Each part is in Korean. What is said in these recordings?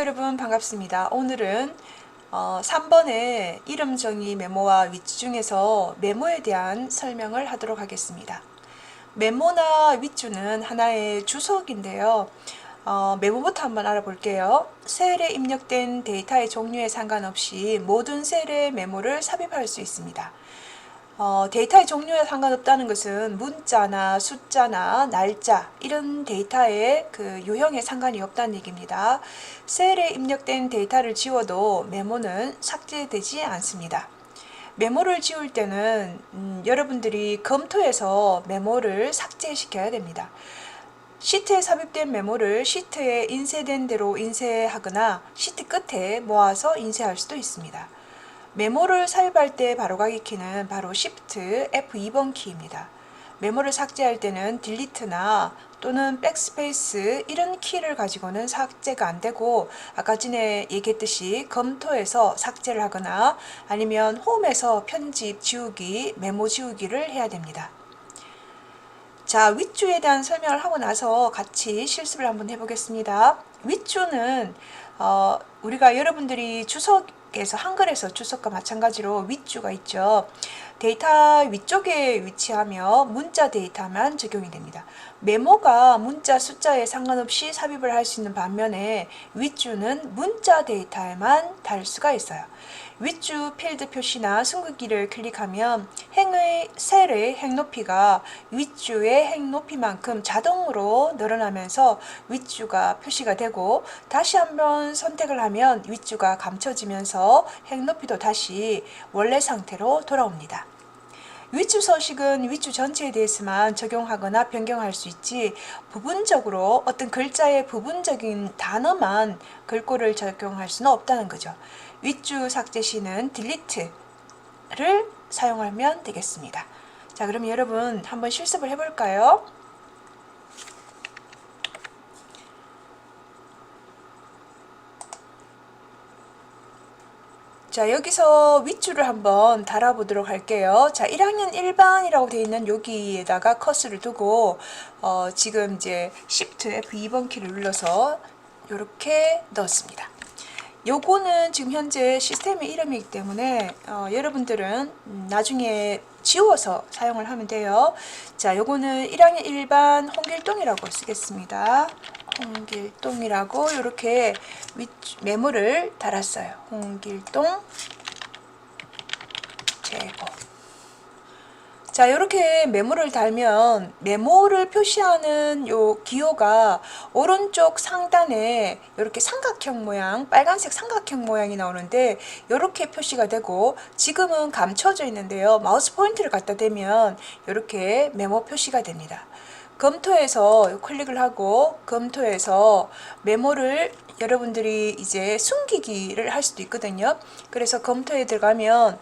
여러분 반갑습니다. 오늘은 3번의 이름 정의 메모와 위치 중에서 메모에 대한 설명을 하도록 하겠습니다. 메모나 위주는 하나의 주석인데요. 메모부터 한번 알아볼게요. 셀에 입력된 데이터의 종류에 상관없이 모든 셀에 메모를 삽입할 수 있습니다. 데이터의 종류에 상관없다는 것은 문자나 숫자나 날짜 이런 데이터의 그 유형에 상관이 없다는 얘기입니다. 셀에 입력된 데이터를 지워도 메모는 삭제되지 않습니다. 메모를 지울 때는 여러분들이 검토해서 메모를 삭제시켜야 됩니다. 시트에 삽입된 메모를 시트에 인쇄된 대로 인쇄하거나 시트 끝에 모아서 인쇄할 수도 있습니다. 메모를 삽입할 때 바로가기 키는 바로 Shift F2번 키입니다. 메모를 삭제할 때는 딜리트나 또는 백스페이스 이런 키를 가지고는 삭제가 안 되고 아까 전에 얘기했듯이 검토해서 삭제를 하거나 아니면 홈에서 편집 지우기, 메모 지우기를 해야 됩니다. 자, 윗줄에 대한 설명을 하고 나서 같이 실습을 한번 해보겠습니다. 윗줄은 우리가 여러분들이 주석에서 한글에서 주석과 마찬가지로 윗줄가 있죠. 데이터 위쪽에 위치하며 문자 데이터만 적용이 됩니다. 메모가 문자 숫자에 상관없이 삽입을 할 수 있는 반면에 윗줄은 문자 데이터에만 달 수가 있어요. 윗줄 필드 표시나 숨기기를 클릭하면 셀의 행 높이가 윗줄의 행 높이만큼 자동으로 늘어나면서 윗줄가 표시가 되고 다시 한번 선택을 하면 윗줄가 감춰지면서 행 높이도 다시 원래 상태로 돌아옵니다. 윗줄 서식은 윗줄 전체에 대해서만 적용하거나 변경할 수 있지 부분적으로 어떤 글자의 부분적인 단어만 글꼴을 적용할 수는 없다는 거죠. 윗줄 삭제 시는 딜리트를 사용하면 되겠습니다. 자, 그럼 여러분 한번 실습을 해볼까요? 자, 여기서 윗줄을 한번 달아보도록 할게요. 자, 1학년 1반이라고 되어 있는 여기에다가 커서를 두고 지금 이제 Shift F2번 키를 눌러서 이렇게 넣었습니다. 요거는 지금 현재 시스템의 이름이기 때문에 여러분들은 나중에 지워서 사용을 하면 돼요. 자, 요거는 1학년 1반 홍길동이라고 쓰겠습니다. 홍길동이라고 이렇게 메모를 달았어요. 홍길동 제거. 자, 이렇게 메모를 달면 메모를 표시하는 요 기호가 오른쪽 상단에 이렇게 삼각형 모양, 빨간색 삼각형 모양이 나오는데 이렇게 표시가 되고 지금은 감춰져 있는데요. 마우스 포인트를 갖다 대면 이렇게 메모 표시가 됩니다. 검토해서 클릭을 하고 검토해서 메모를 여러분들이 이제 숨기기를 할 수도 있거든요. 그래서 검토에 들어가면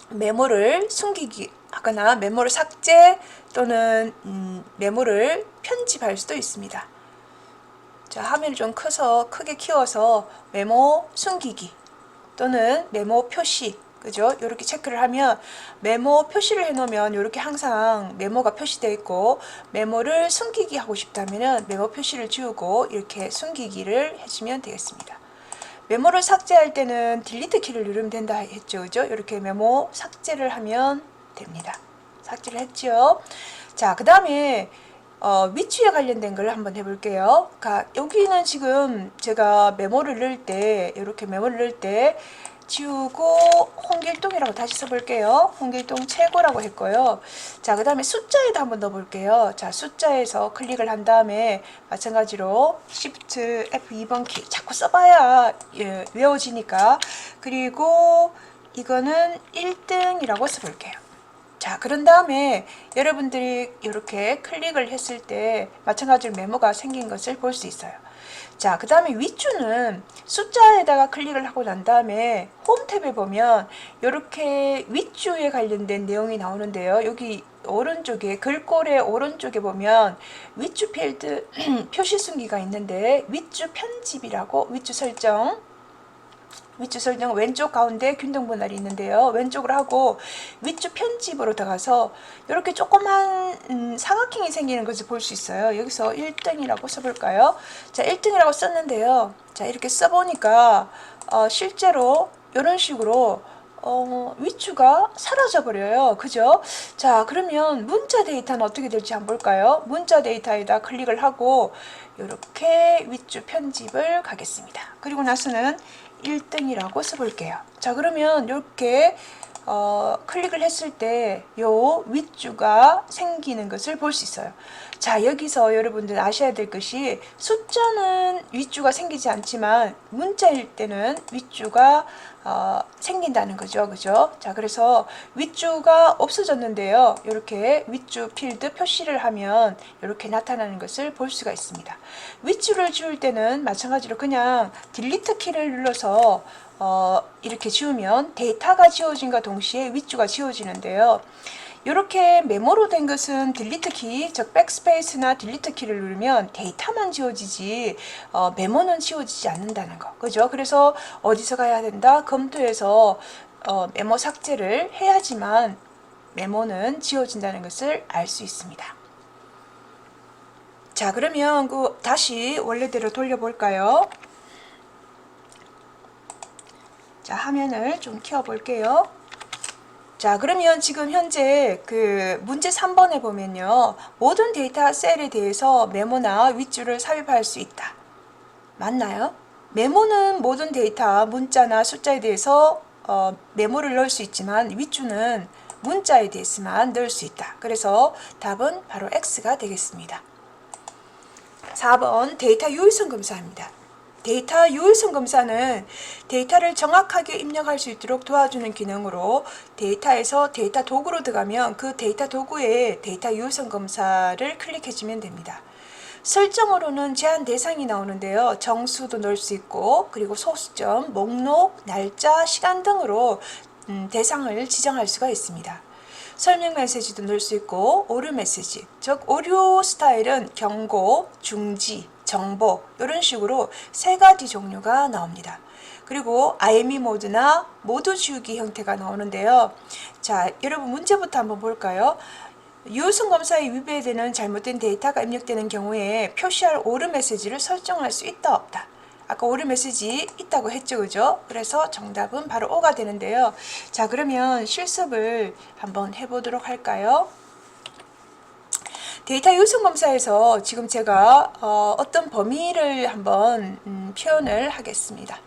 메모를 숨기기 하거나 메모를 삭제 또는 메모를 편집할 수도 있습니다. 자, 화면을 좀 크게 키워서 메모 숨기기 또는 메모 표시, 그죠? 이렇게 체크를 하면 메모 표시를 해놓으면 이렇게 항상 메모가 표시되어 있고 메모를 숨기기 하고 싶다면 메모 표시를 지우고 이렇게 숨기기를 해주면 되겠습니다. 메모를 삭제할 때는 딜리트 키를 누르면 된다 했죠. 그죠? 이렇게 메모 삭제를 하면 됩니다. 삭제를 했죠. 자, 그 다음에 위치에 관련된 걸 한번 해볼게요. 여기는 지금 제가 메모를 넣을 때 이렇게 메모를 넣을 때 지우고 홍길동이라고 다시 써볼게요. 홍길동 최고라고 했고요. 자, 그 다음에 숫자에도 한번 넣어볼게요. 자, 숫자에서 클릭을 한 다음에 마찬가지로 Shift F2번 키 자꾸 써봐야 외워지니까. 그리고 이거는 1등이라고 써볼게요. 자, 그런 다음에 여러분들이 이렇게 클릭을 했을 때 마찬가지로 메모가 생긴 것을 볼 수 있어요. 자, 그 다음에 윗줄은 숫자에다가 클릭을 하고 난 다음에 홈 탭에 보면 이렇게 윗줄에 관련된 내용이 나오는데요. 여기 오른쪽에 글꼴의 오른쪽에 보면 윗줄 필드 표시 숨기가 있는데 윗줄 편집이라고 윗줄 설정 윗줄 설정 왼쪽 가운데 균등 분할이 있는데요. 왼쪽으로 하고 윗줄 편집으로 들어가서 이렇게 조그만 사각형이 생기는 것을 볼 수 있어요. 여기서 1등이라고 써볼까요? 자, 1등이라고 썼는데요. 자, 이렇게 써보니까 실제로 이런 식으로 윗줄가 사라져 버려요. 그죠? 자, 그러면 문자 데이터는 어떻게 될지 한번 볼까요? 문자 데이터에다 클릭을 하고 이렇게 윗줄 편집을 가겠습니다. 그리고 나서는 1등이라고 써볼게요. 자, 그러면 이렇게 클릭을 했을 때 요 윗줄가 생기는 것을 볼 수 있어요. 자, 여기서 여러분들 아셔야 될 것이 숫자는 윗줄가 생기지 않지만 문자일 때는 윗줄가 생긴다는 거죠. 그죠? 자, 그래서 윗줄가 없어졌는데요. 이렇게 윗줄 필드 표시를 하면 이렇게 나타나는 것을 볼 수가 있습니다. 윗줄을 지울 때는 마찬가지로 그냥 딜리트 키를 눌러서 이렇게 지우면 데이터가 지워진과 동시에 윗줄가 지워지는데요. 이렇게 메모로 된 것은 딜리트 키, 즉 백스페이스나 딜리트 키를 누르면 데이터만 지워지지 메모는 지워지지 않는다는 거. 그죠? 그래서 어디서 가야 된다? 검토해서 메모 삭제를 해야지만 메모는 지워진다는 것을 알 수 있습니다. 자, 그러면 다시 원래대로 돌려볼까요? 자, 화면을 좀 키워볼게요. 자, 그러면 지금 현재 문제 3번에 보면요. 모든 데이터 셀에 대해서 메모나 윗줄을 삽입할 수 있다. 맞나요? 메모는 모든 데이터, 문자나 숫자에 대해서 메모를 넣을 수 있지만 윗줄은 문자에 대해서만 넣을 수 있다. 그래서 답은 바로 X가 되겠습니다. 4번 데이터 유효성 검사입니다. 데이터 유효성 검사는 데이터를 정확하게 입력할 수 있도록 도와주는 기능으로 데이터에서 데이터 도구로 들어가면 그 데이터 도구에 데이터 유효성 검사를 클릭해주면 됩니다. 설정으로는 제한 대상이 나오는데요. 정수도 넣을 수 있고 그리고 소수점, 목록, 날짜, 시간 등으로 대상을 지정할 수가 있습니다. 설명 메시지도 넣을 수 있고 오류 메시지, 즉 오류 스타일은 경고, 중지, 정보 이런 식으로 세 가지 종류가 나옵니다. 그리고 IME 모드나 모두 지우기 형태가 나오는데요. 자, 여러분 문제부터 한번 볼까요? 유효성 검사에 위배되는 잘못된 데이터가 입력되는 경우에 표시할 오류 메시지를 설정할 수 있다 없다. 아까 오류 메시지 있다고 했죠, 그죠? 그래서 정답은 바로 O가 되는데요. 자, 그러면 실습을 한번 해보도록 할까요? 데이터 유효성 검사에서 지금 제가 어떤 범위를 한번 표현을 하겠습니다.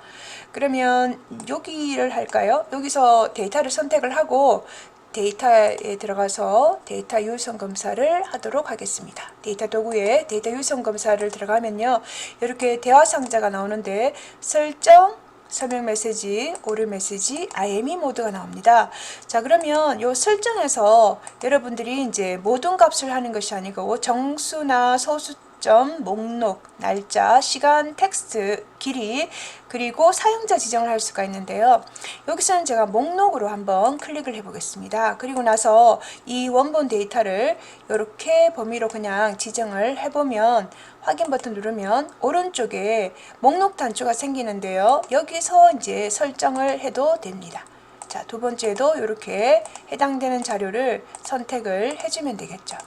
그러면 여기를 할까요? 여기서 데이터를 선택을 하고 데이터에 들어가서 데이터 유효성 검사를 하도록 하겠습니다. 데이터 도구에 데이터 유효성 검사를 들어가면요. 이렇게 대화 상자가 나오는데 설정, 설명 메시지, 오류 메시지, IME 모드가 나옵니다. 자, 그러면 요 설정에서 여러분들이 이제 모든 값을 하는 것이 아니고 정수나 소수점, 목록, 날짜, 시간, 텍스트, 길이, 그리고 사용자 지정을 할 수가 있는데요. 여기서는 제가 목록으로 한번 클릭을 해 보겠습니다. 그리고 나서 이 원본 데이터를 이렇게 범위로 그냥 지정을 해보면 확인 버튼 누르면 오른쪽에 목록 단추가 생기는데요. 여기서 이제 설정을 해도 됩니다. 자, 두 번째도 이렇게 해당되는 자료를 선택을 해주면 되겠죠.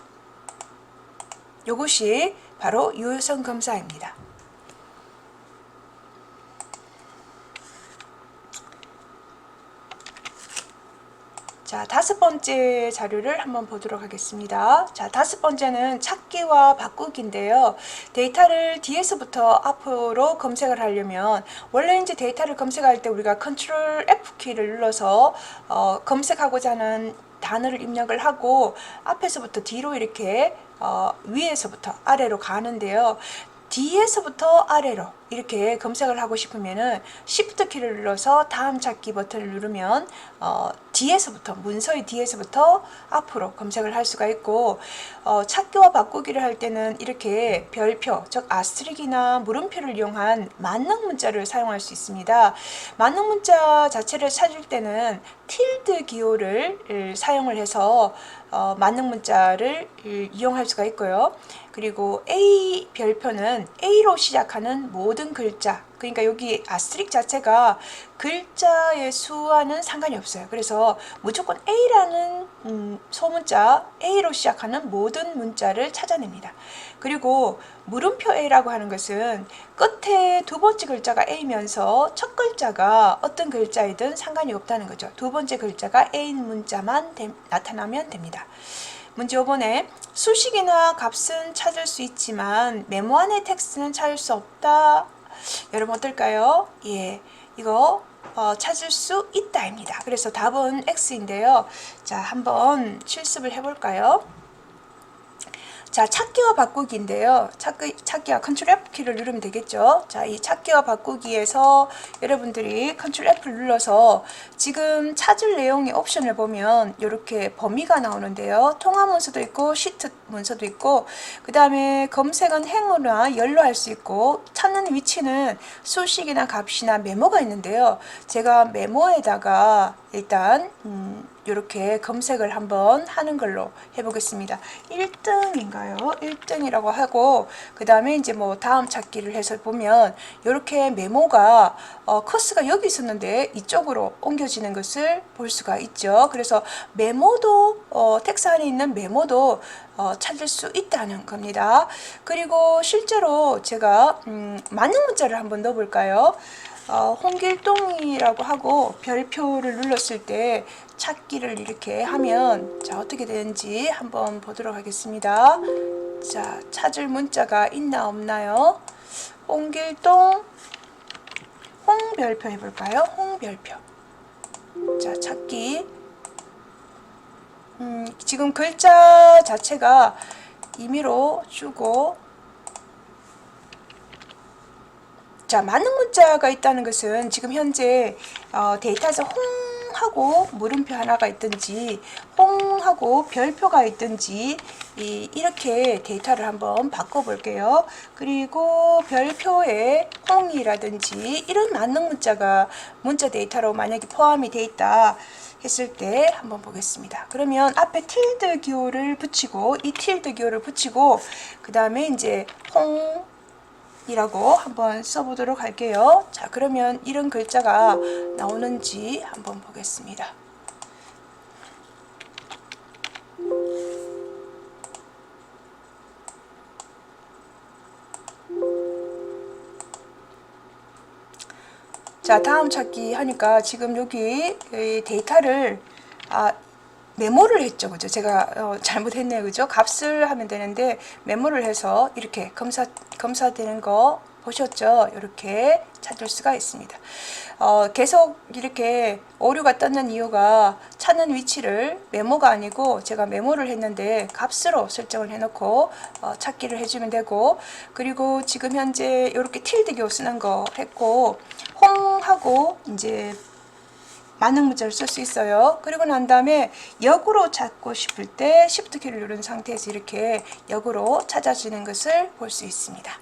이것이 바로 유효성 검사입니다. 자, 다섯 번째 자료를 한번 보도록 하겠습니다. 자, 다섯 번째는 찾기와 바꾸기인데요. 데이터를 뒤에서부터 앞으로 검색을 하려면 원래 이제 데이터를 검색할 때 우리가 컨트롤 F 키를 눌러서 검색하고자 하는 단어를 입력을 하고 앞에서부터 뒤로 이렇게 위에서부터 아래로 가는데요. 뒤에서부터 아래로 이렇게 검색을 하고 싶으면은 Shift 키를 눌러서 다음 찾기 버튼을 누르면 뒤에서부터 문서의 뒤에서부터 앞으로 검색을 할 수가 있고 찾기와 바꾸기를 할 때는 이렇게 별표 즉 아스트릭이나 물음표를 이용한 만능 문자를 사용할 수 있습니다. 만능 문자 자체를 찾을 때는 틸드 기호를 사용을 해서 만능 문자를 이용할 수가 있고요. 그리고 A 별표는 A로 시작하는 모든 글자, 그러니까 여기 아스트릭 자체가 글자의 수와는 상관이 없어요. 그래서 무조건 A라는 소문자, A로 시작하는 모든 문자를 찾아냅니다. 그리고 물음표 A라고 하는 것은 끝에 두 번째 글자가 A면서 첫 글자가 어떤 글자이든 상관이 없다는 거죠. 두 번째 글자가 A인 문자만 나타나면 됩니다. 문제 5번에 수식이나 값은 찾을 수 있지만 메모 안의 텍스트는 찾을 수 없다. 여러분 어떨까요? 예, 이거 찾을 수 있다입니다. 그래서 답은 X인데요. 자, 한번 실습을 해볼까요? 자, 찾기와 바꾸기인데요. 찾기와 컨트롤 F키를 누르면 되겠죠. 자, 이 찾기와 바꾸기에서 여러분들이 컨트롤 F를 눌러서 지금 찾을 내용의 옵션을 보면 이렇게 범위가 나오는데요. 통화 문서도 있고 시트 문서도 있고, 그 다음에 검색은 행으로나 열로 할 수 있고, 찾는 위치는 수식이나 값이나 메모가 있는데요. 제가 메모에다가 일단 이렇게 검색을 한번 하는 걸로 해보겠습니다. 1등인가요? 1등이라고 하고, 그 다음에 이제 뭐 다음 찾기를 해서 보면 이렇게 메모가 커스가 여기 있었는데 이쪽으로 옮겨지는 것을 볼 수가 있죠. 그래서 메모도 텍스트 안에 있는 메모도 찾을 수 있다는 겁니다. 그리고 실제로 제가 맞는 문자를 한번 넣어볼까요? 홍길동이라고 하고 별표를 눌렀을 때 찾기를 이렇게 하면 자, 어떻게 되는지 한번 보도록 하겠습니다. 자, 찾을 문자가 있나 없나요? 홍길동 홍별표 해볼까요? 홍별표. 자, 찾기. 지금 글자 자체가 임의로 주고, 자, 많은 문자가 있다는 것은 지금 현재 데이터에서 홍하고 물음표 하나가 있든지 홍하고 별표가 있든지 이렇게 데이터를 한번 바꿔볼게요. 그리고 별표에 홍이라든지 이런 많은 문자가 문자 데이터로 만약에 포함이 돼 있다 했을 때 한번 보겠습니다. 그러면 앞에 틸드 기호를 붙이고, 이 틸드 기호를 붙이고, 그 다음에 이제 홍 이라고 한번 써보도록 할게요. 자, 그러면 이런 글자가 나오는지 한번 보겠습니다. 자, 다음 찾기 하니까 지금 여기 데이터를 메모를 했죠. 그죠? 제가 잘못했네요. 그죠? 값을 하면 되는데 메모를 해서 이렇게 검사되는 거 보셨죠? 이렇게 찾을 수가 있습니다. 계속 이렇게 오류가 떴는 이유가 찾는 위치를 메모가 아니고 제가 메모를 했는데 값으로 설정을 해놓고 찾기를 해주면 되고, 그리고 지금 현재 이렇게 틸드 기호 쓰는 거 했고, 홍하고 이제 많은 문자를 쓸 수 있어요. 그리고 난 다음에 역으로 찾고 싶을 때 Shift 키를 누른 상태에서 이렇게 역으로 찾아주는 것을 볼 수 있습니다.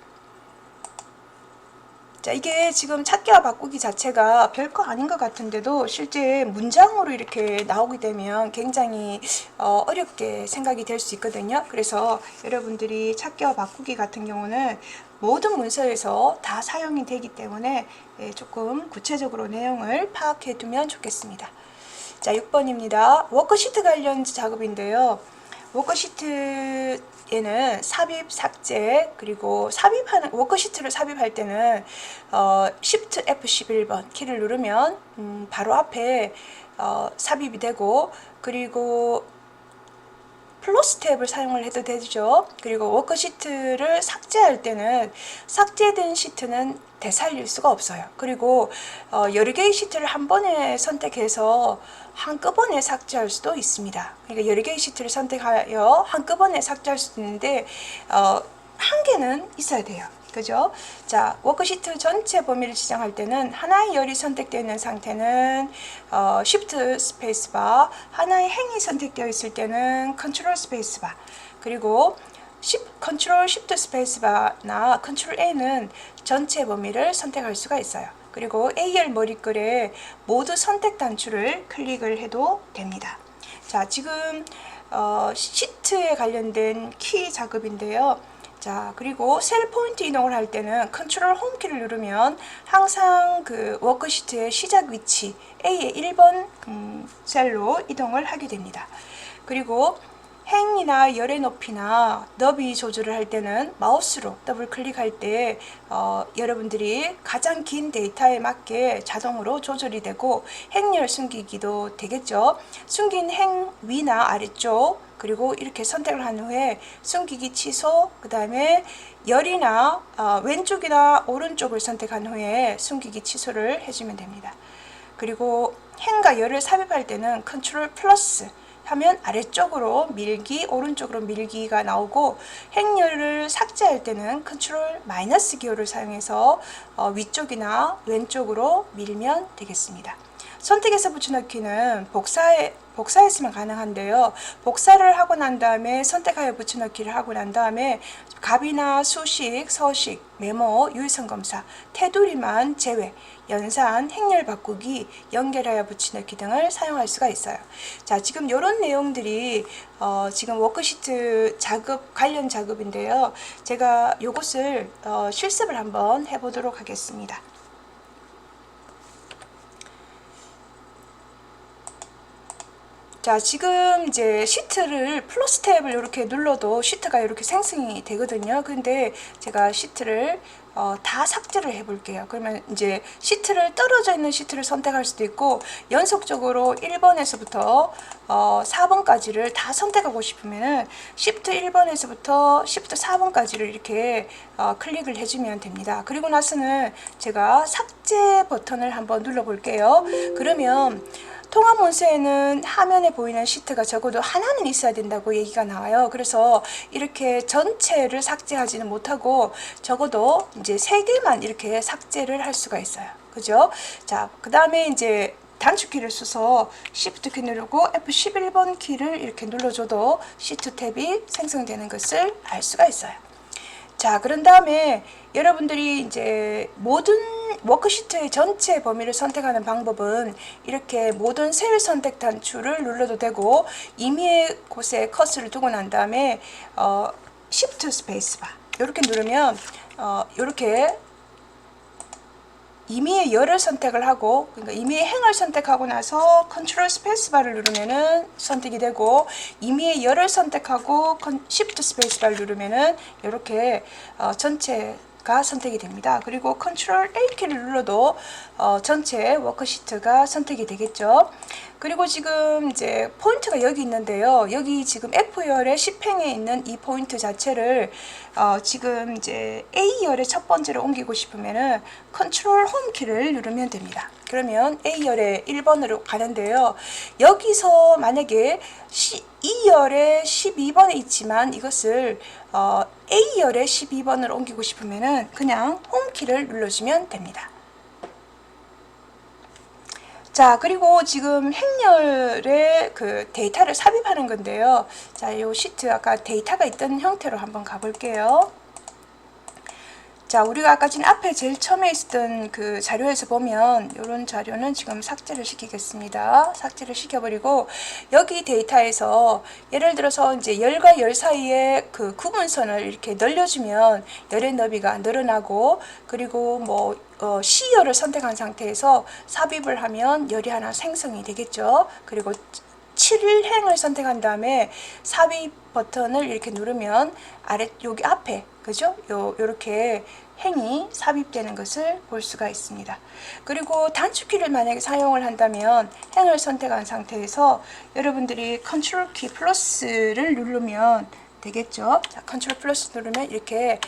자, 이게 지금 찾기와 바꾸기 자체가 별거 아닌 것 같은데도 실제 문장으로 이렇게 나오게 되면 굉장히 어렵게 생각이 될 수 있거든요. 그래서 여러분들이 찾기와 바꾸기 같은 경우는 모든 문서에서 다 사용이 되기 때문에 조금 구체적으로 내용을 파악해 두면 좋겠습니다. 자, 6번입니다. 워크시트 관련 작업인데요. 워크시트에는 삽입, 삭제, 그리고 삽입하는 워크시트를 삽입할 때는 Shift F11번 키를 누르면 바로 앞에 삽입이 되고, 그리고 플러스 탭을 사용을 해도 되죠. 그리고 워크시트를 삭제할 때는 삭제된 시트는 되살릴 수가 없어요. 그리고 여러 개의 시트를 한 번에 선택해서 한꺼번에 삭제할 수도 있습니다. 그러니까 여러 개의 시트를 선택하여 한꺼번에 삭제할 수도 있는데 한계는 있어야 돼요. 그죠? 자, 워크시트 전체 범위를 지정할 때는 하나의 열이 선택되어 있는 상태는 Shift 스페이스바, 하나의 행이 선택되어 있을 때는 Control 스페이스바, 그리고 Control Shift 스페이스바나 Control A는 전체 범위를 선택할 수가 있어요. 그리고 AL 머리글에 모두 선택 단추를 클릭을 해도 됩니다. 자, 지금 시트에 관련된 키 작업인데요. 자, 그리고 셀 포인트 이동을 할 때는 컨트롤 홈키를 누르면 항상 그 워크시트의 시작 위치 A의 1번 셀로 이동을 하게 됩니다. 그리고 행이나 열의 높이나 너비 조절을 할 때는 마우스로 더블 클릭할 때 여러분들이 가장 긴 데이터에 맞게 자동으로 조절이 되고 행열 숨기기도 되겠죠. 숨긴 행 위나 아래쪽 그리고 이렇게 선택을 한 후에 숨기기 취소, 그 다음에 열이나 왼쪽이나 오른쪽을 선택한 후에 숨기기 취소를 해주면 됩니다. 그리고 행과 열을 삽입할 때는 컨트롤 플러스 하면 아래쪽으로 밀기, 오른쪽으로 밀기가 나오고 행열을 삭제할 때는 컨트롤 마이너스 기호를 사용해서 위쪽이나 왼쪽으로 밀면 되겠습니다. 선택해서 붙여넣기는 복사했으면 가능한데요. 복사를 하고 난 다음에 선택하여 붙여넣기를 하고 난 다음에 갑이나 수식, 서식, 메모, 유의성 검사, 테두리만 제외, 연산, 행렬 바꾸기, 연결하여 붙여넣기 등을 사용할 수가 있어요. 자, 지금 이런 내용들이 지금 워크시트 작업 관련 작업인데요. 제가 이것을 실습을 한번 해보도록 하겠습니다. 자, 지금 이제 시트를 플러스 탭을 이렇게 눌러도 시트가 이렇게 생성이 되거든요. 근데 제가 시트를 다 삭제를 해 볼게요. 그러면 이제 시트를 떨어져 있는 시트를 선택할 수도 있고 연속적으로 1번에서부터 4번까지를 다 선택하고 싶으면은 Shift 1번에서부터 Shift 4번까지를 이렇게 클릭을 해주면 됩니다. 그리고 나서는 제가 삭제 버튼을 한번 눌러 볼게요. 그러면 통합 문서에는 화면에 보이는 시트가 적어도 하나는 있어야 된다고 얘기가 나와요. 그래서 이렇게 전체를 삭제하지는 못하고 적어도 이제 3개만 이렇게 삭제를 할 수가 있어요. 그죠? 자, 그 다음에 이제 단축키를 써서 Shift 키 누르고 F11번 키를 이렇게 눌러줘도 시트 탭이 생성되는 것을 알 수가 있어요. 자, 그런 다음에 여러분들이 이제 모든 워크시트의 전체 범위를 선택하는 방법은 이렇게 모든 셀 선택 단추를 눌러도 되고 임의의 곳에 커서를 두고 난 다음에 Shift 스페이스바 이렇게 누르면 이렇게 임의의 열을 선택을 하고, 그러니까 임의의 행을 선택하고 나서 컨트롤 스페이스바를 누르면은 선택이 되고, 임의의 열을 선택하고 Shift 스페이스바를 누르면은 이렇게 전체가 선택이 됩니다. 그리고 컨트롤 A키를 눌러도 전체 워크시트가 선택이 되겠죠. 그리고 지금 이제 포인트가 여기 있는데요. 여기 지금 F열의 10행에 있는 이 포인트 자체를 지금 이제 A열의 첫 번째로 옮기고 싶으면은 컨트롤 홈 키를 누르면 됩니다. 그러면 A열의 1번으로 가는데요. 여기서 만약에 E열의 12번에 있지만 이것을 A열의 12번으로 옮기고 싶으면은 그냥 홈 키를 눌러주면 됩니다. 자, 그리고 지금 행렬의 그 데이터를 삽입하는 건데요. 자, 이 시트 아까 데이터가 있던 형태로 한번 가볼게요. 자, 우리가 아까 지금 앞에 제일 처음에 있었던 그 자료에서 보면 이런 자료는 지금 삭제를 시키겠습니다. 삭제를 시켜버리고 여기 데이터에서 예를 들어서 이제 열과 열 사이에 그 구분선을 이렇게 늘려주면 열의 너비가 늘어나고 그리고 뭐 C열을 선택한 상태에서 삽입을 하면 열이 하나 생성이 되겠죠. 그리고 7행을 선택한 다음에 삽입 버튼을 이렇게 누르면 아래 여기 앞에 그죠? 요렇게 행이 삽입되는 것을 볼 수가 있습니다. 그리고 단축키를 만약에 사용을 한다면 행을 선택한 상태에서 여러분들이 컨트롤 키 플러스를 누르면 되겠죠. 자, 컨트롤 플러스 누르면 이렇게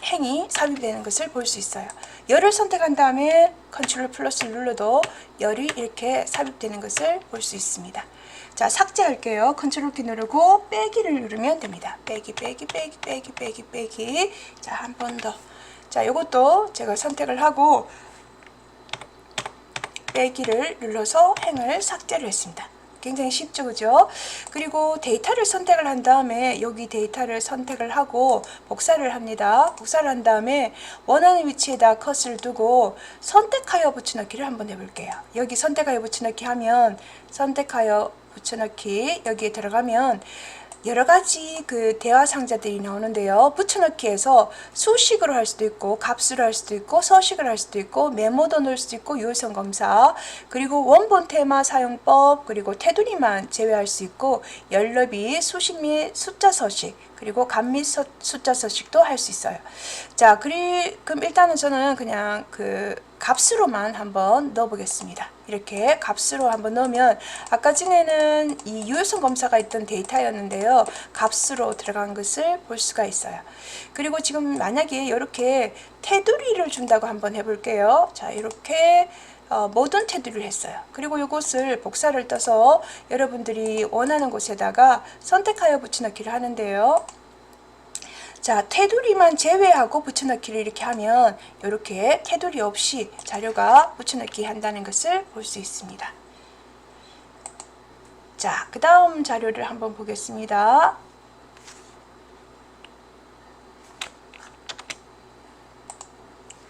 행이 삽입되는 것을 볼 수 있어요. 열을 선택한 다음에 컨트롤 플러스를 눌러도 열이 이렇게 삽입되는 것을 볼 수 있습니다. 자, 삭제할게요. 컨트롤 키 누르고 빼기를 누르면 됩니다. 빼기. 자, 한 번 더. 자, 이것도 제가 선택을 하고 빼기를 눌러서 행을 삭제를 했습니다. 굉장히 쉽죠, 그죠? 그리고 데이터를 선택을 한 다음에 여기 데이터를 선택을 하고 복사를 합니다. 복사를 한 다음에 원하는 위치에다 컷을 두고 선택하여 붙여넣기를 한번 해볼게요. 여기 선택하여 붙여넣기 하면 선택하여 붙여넣기 여기에 들어가면 여러 가지 그 대화 상자들이 나오는데요. 붙여넣기에서 수식으로 할 수도 있고 값으로 할 수도 있고 서식을 할 수도 있고 메모도 넣을 수도 있고 유효성 검사, 그리고 원본 테마 사용법, 그리고 테두리만 제외할 수 있고 열너비, 수식 및 숫자 서식, 그리고 값 및 숫자 서식도 할 수 있어요. 자, 그럼 일단은 저는 그냥 그 값으로만 한번 넣어 보겠습니다. 이렇게 값으로 한번 넣으면 아까 전에는 이 유효성 검사가 있던 데이터였는데요. 값으로 들어간 것을 볼 수가 있어요. 그리고 지금 만약에 이렇게 테두리를 준다고 한번 해볼게요. 자, 이렇게 모든 테두리를 했어요. 그리고 이것을 복사를 떠서 여러분들이 원하는 곳에다가 선택하여 붙여넣기를 하는데요. 자, 테두리만 제외하고 붙여넣기를 이렇게 하면 이렇게 테두리 없이 자료가 붙여넣기 한다는 것을 볼 수 있습니다. 자, 그 다음 자료를 한번 보겠습니다.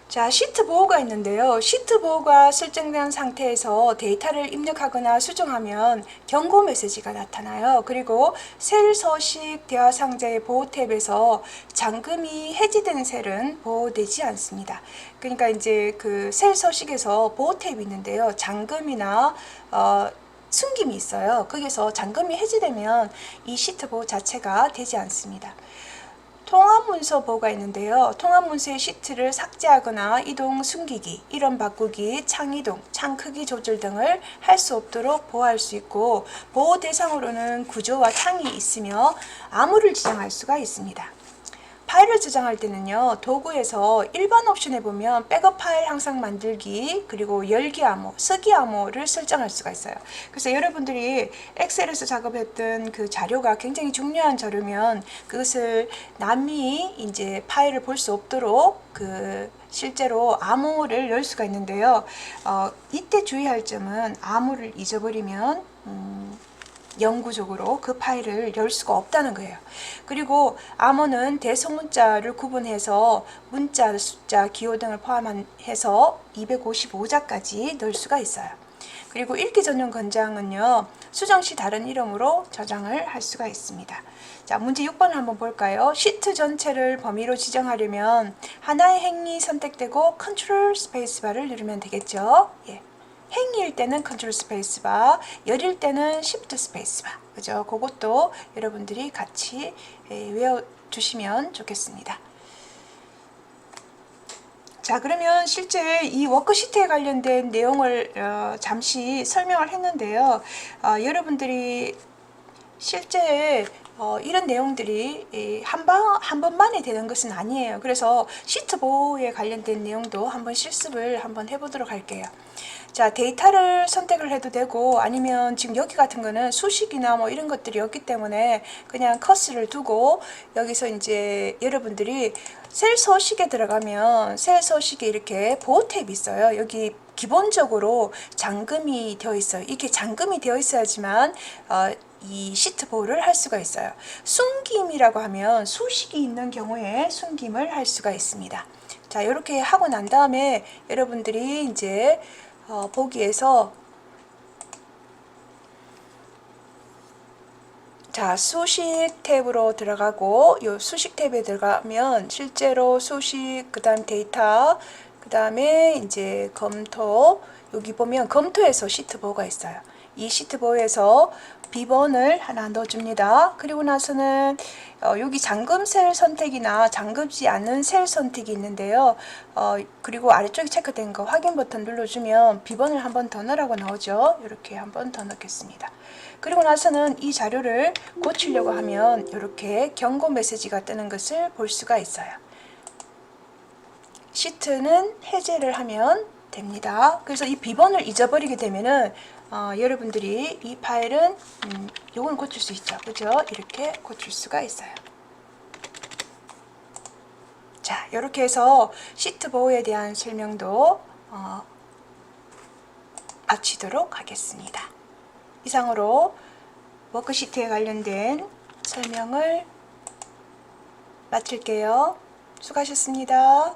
자, 시트 보호가 있는데요. 시트 보호가 설정된 상태에서 데이터를 입력하거나 수정하면 경고 메시지가 나타나요. 그리고 셀 서식 대화 상자의 보호 탭에서 잠금이 해제된 셀은 보호되지 않습니다. 그러니까 이제 그 셀 서식에서 보호 탭이 있는데요. 잠금이나 숨김이 있어요. 거기서 잠금이 해제되면 이 시트 보호 자체가 되지 않습니다. 통합문서 보호가 있는데요. 통합문서의 시트를 삭제하거나 이동 숨기기, 이름 바꾸기, 창 이동, 창 크기 조절 등을 할 수 없도록 보호할 수 있고, 보호 대상으로는 구조와 창이 있으며 암호를 지정할 수가 있습니다. 파일을 저장할 때는요, 도구에서 일반 옵션에 보면 백업 파일 항상 만들기, 그리고 열기 암호, 쓰기 암호를 설정할 수가 있어요. 그래서 여러분들이 엑셀에서 작업했던 그 자료가 굉장히 중요한 자료면 그것을 남이 이제 파일을 볼 수 없도록 그 실제로 암호를 열 수가 있는데요. 이때 주의할 점은 암호를 잊어버리면 영구적으로 그 파일을 열 수가 없다는 거예요. 그리고 암호는 대소문자를 구분해서 문자, 숫자, 기호 등을 포함해서 255자까지 넣을 수가 있어요. 그리고 읽기 전용 권장은요, 수정 시 다른 이름으로 저장을 할 수가 있습니다. 자, 문제 6번을 한번 볼까요? 시트 전체를 범위로 지정하려면 하나의 행이 선택되고 컨트롤 스페이스바를 누르면 되겠죠. 예. 행위일 때는 컨트롤 스페이스바, 열일 때는 시프트 스페이스바. 그죠? 그것도 여러분들이 같이 외워주시면 좋겠습니다. 자, 그러면 실제 이 워크시트에 관련된 내용을 잠시 설명을 했는데요. 여러분들이 실제 이런 내용들이 한 번만에 되는 것은 아니에요. 그래서 시트 보호에 관련된 내용도 한번 실습을 한번 해보도록 할게요. 자, 데이터를 선택을 해도 되고, 아니면 지금 여기 같은 거는 수식이나 뭐 이런 것들이 없기 때문에 그냥 커스를 두고 여기서 이제 여러분들이 셀 서식에 들어가면 셀 서식에 이렇게 보호 탭이 있어요. 여기 기본적으로 잠금이 되어 있어요. 이렇게 잠금이 되어 있어야지만 이 시트 보호를 할 수가 있어요. 숨김이라고 하면 수식이 있는 경우에 숨김을 할 수가 있습니다. 자, 이렇게 하고 난 다음에 여러분들이 이제 보기에서 자, 수식 탭으로 들어가고, 이 수식 탭에 들어가면 실제로 수식, 그 다음 데이터, 그 다음에 이제 검토, 여기 보면 검토에서 시트 보호가 있어요. 이 시트 보호에서 비번을 하나 넣어줍니다. 그리고 나서는 여기 잠금 셀 선택이나 잠금지 않는 셀 선택이 있는데요. 그리고 아래쪽에 체크된 거 확인 버튼 눌러주면 비번을 한 번 더 넣으라고 나오죠. 이렇게 한 번 더 넣겠습니다. 그리고 나서는 이 자료를 고치려고 하면 이렇게 경고 메시지가 뜨는 것을 볼 수가 있어요. 시트는 해제를 하면 됩니다. 그래서 이 비번을 잊어버리게 되면은 여러분들이 이 파일은 요건 고칠 수 있죠. 그죠? 이렇게 고칠 수가 있어요. 자, 이렇게 해서 시트 보호에 대한 설명도 마치도록 하겠습니다. 이상으로 워크시트에 관련된 설명을 마칠게요. 수고하셨습니다.